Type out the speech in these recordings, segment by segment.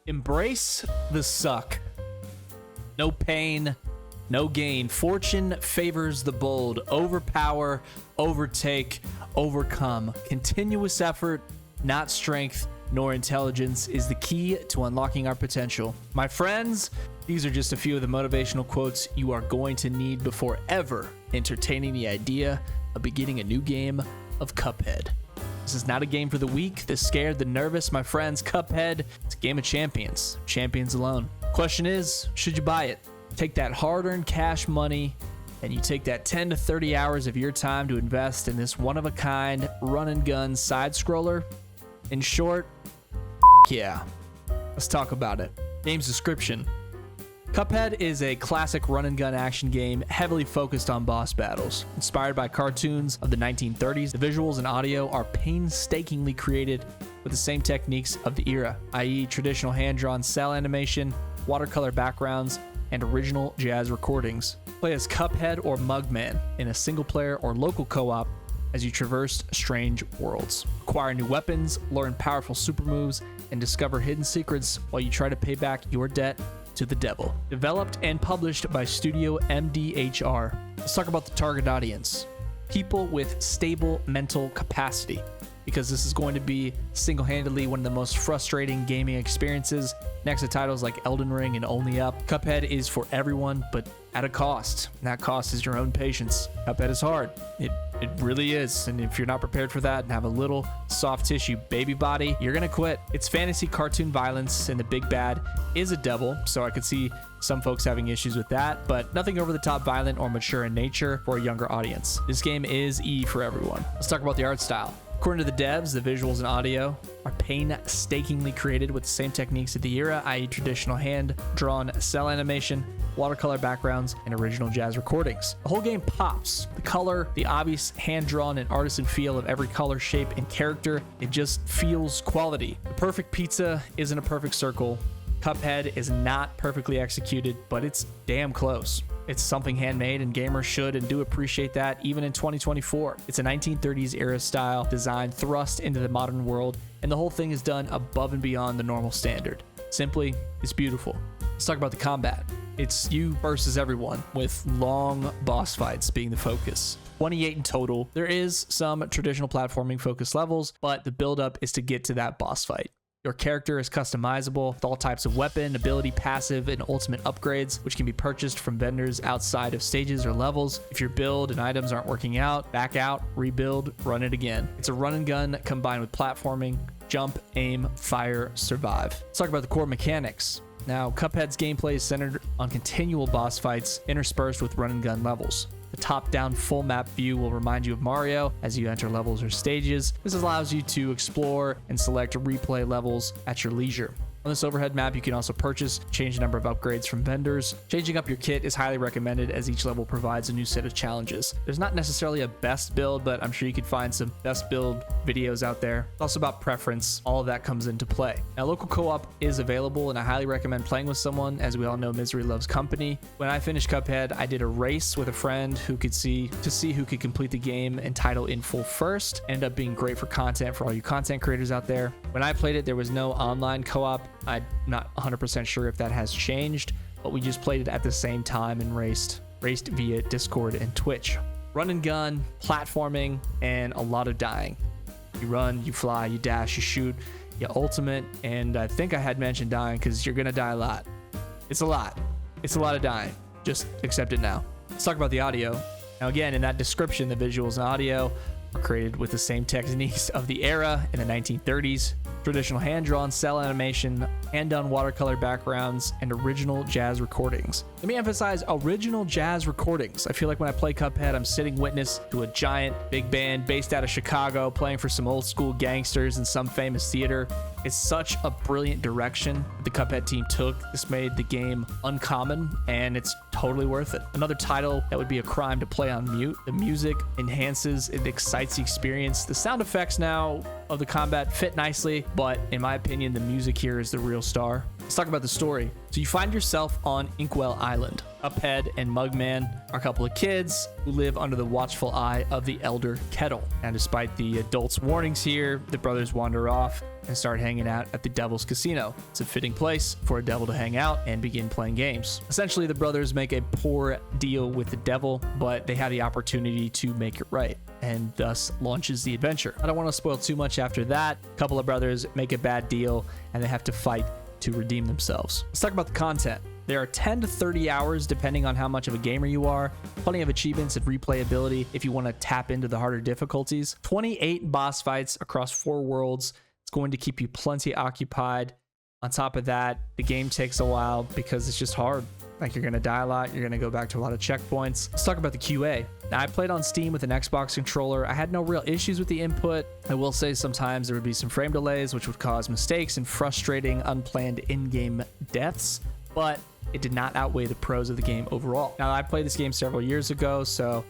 Embrace the suck. No pain, no gain. Fortune favors the bold. Overpower, overtake, overcome. Continuous effort, not strength nor intelligence, is the key to unlocking our potential. My friends, these are just a few of the motivational quotes you are going to need before ever entertaining the idea of beginning a new game of Cuphead. This is not a game for the weak, the scared, the nervous. My friends, Cuphead, it's a game of champions. Champions alone. Question is, should you buy it? Take that hard-earned cash money and you take that 10 to 30 hours of your time to invest in this one-of-a-kind run-and-gun side-scroller? In short, yeah. Let's talk about it. Game's description. Cuphead is a classic run-and-gun action game heavily focused on boss battles. Inspired by cartoons of the 1930s, the visuals and audio are painstakingly created with the same techniques of the era, i.e. traditional hand-drawn cell animation, watercolor backgrounds, and original jazz recordings. Play as Cuphead or Mugman in a single-player or local co-op as you traverse strange worlds. Acquire new weapons, learn powerful super moves, and discover hidden secrets while you try to pay back your debt to the devil. Developed and published by Studio MDHR. Let's talk about the target audience. People with stable mental capacity, because this is going to be single-handedly one of the most frustrating gaming experiences next to titles like Elden Ring and Only Up. Cuphead is for everyone, but at a cost. And that cost is your own patience. Cuphead is hard. It really is. And if you're not prepared for that and have a little soft tissue baby body, you're gonna quit. It's fantasy cartoon violence, and the big bad is a devil, so I could see some folks having issues with that, but nothing over the top violent or mature in nature for a younger audience. This game is E for everyone. Let's talk about the art style. According to the devs, the visuals and audio are painstakingly created with the same techniques of the era, i.e. traditional hand-drawn cell animation, watercolor backgrounds, and original jazz recordings. The whole game pops. The color, the obvious hand-drawn and artisan feel of every color, shape, and character, it just feels quality. The perfect pizza isn't a perfect circle. Cuphead is not perfectly executed, but it's damn close. It's something handmade, and gamers should and do appreciate that even in 2024. It's a 1930s era style design thrust into the modern world, and the whole thing is done above and beyond the normal standard. Simply, it's beautiful. Let's talk about the combat. It's you versus everyone, with long boss fights being the focus. 28 in total. There is some traditional platforming focused levels, but the build-up is to get to that boss fight. Your character is customizable with all types of weapon, ability, passive, and ultimate upgrades, which can be purchased from vendors outside of stages or levels. If your build and items aren't working out, back out, rebuild, run it again. It's a run and gun combined with platforming, jump, aim, fire, survive. Let's talk about the core mechanics. Now, Cuphead's gameplay is centered on continual boss fights interspersed with run and gun levels. The top-down full map view will remind you of Mario as you enter levels or stages. This allows you to explore and select replay levels at your leisure. On this overhead map, you can also purchase, change the number of upgrades from vendors. Changing up your kit is highly recommended as each level provides a new set of challenges. There's not necessarily a best build, but I'm sure you could find some best build videos out there. It's also about preference. All of that comes into play. Now, local co-op is available, and I highly recommend playing with someone. As we all know, misery loves company. When I finished Cuphead, I did a race with a friend who could see who could complete the game and title in full first. Ended up being great for content for all you content creators out there. When I played it, there was no online co-op. I'm not 100% sure if that has changed, but we just played it at the same time and raced via Discord and Twitch. Run and gun, platforming, and a lot of dying. You run, you fly, you dash, you shoot, you ultimate, and I think I had mentioned dying because you're gonna die a lot. It's a lot. It's a lot of dying. Just accept it now. Let's talk about the audio. Now again, in that description, the visuals and audio are created with the same techniques of the era in the 1930s. Traditional hand-drawn cell animation, hand-done watercolor backgrounds, and original jazz recordings. Let me emphasize original jazz recordings. I feel like when I play Cuphead, I'm sitting witness to a giant big band based out of Chicago playing for some old school gangsters in some famous theater. It's such a brilliant direction the Cuphead team took. This made the game uncommon, and it's totally worth it. Another title that would be a crime to play on mute. The music enhances, it excites the experience. The sound effects now of the combat fit nicely, but in my opinion, the music here is the real star. Let's talk about the story. So you find yourself on Inkwell Island. Cuphead and Mugman are a couple of kids who live under the watchful eye of the Elder Kettle. And despite the adults' warnings here, the brothers wander off and start hanging out at the Devil's Casino. It's a fitting place for a devil to hang out and begin playing games. Essentially, the brothers make a poor deal with the devil, but they have the opportunity to make it right, and thus launches the adventure. I don't want to spoil too much after that. A couple of brothers make a bad deal, and they have to fight to redeem themselves. Let's talk about the content. There are 10 to 30 hours depending on how much of a gamer you are. Plenty of achievements and replayability if you want to tap into the harder difficulties. 28 boss fights across 4 worlds. It's going to keep you plenty occupied. On top of that, the game takes a while because it's just hard. Like, you're going to die a lot. You're going to go back to a lot of checkpoints. Let's talk about the QA. Now, I played on Steam with an Xbox controller. I had no real issues with the input. I will say sometimes there would be some frame delays, which would cause mistakes and frustrating unplanned in-game deaths, but it did not outweigh the pros of the game overall. Now, I played this game several years ago, so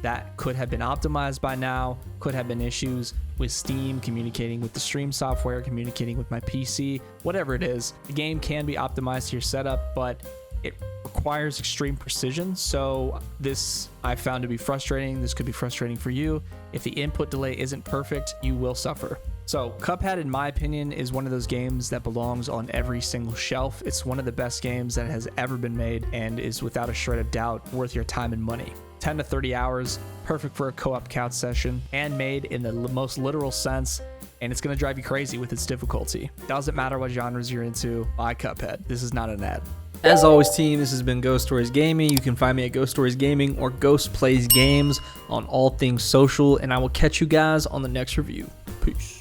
that could have been optimized by now, could have been issues with Steam, communicating with the stream software, communicating with my PC, whatever it is. The game can be optimized to your setup, but it requires extreme precision. So this I found to be frustrating. This could be frustrating for you. If the input delay isn't perfect, you will suffer. So Cuphead, in my opinion, is one of those games that belongs on every single shelf. It's one of the best games that has ever been made and is without a shred of doubt worth your time and money. 10 to 30 hours, perfect for a co-op couch session, handmade in the most literal sense, and it's going to drive you crazy with its difficulty. Doesn't matter what genres you're into, buy Cuphead. This is not an ad. As always, team, this has been Ghost Stories Gaming. You can find me at Ghost Stories Gaming or Ghost Plays Games on all things social, and I will catch you guys on the next review. Peace.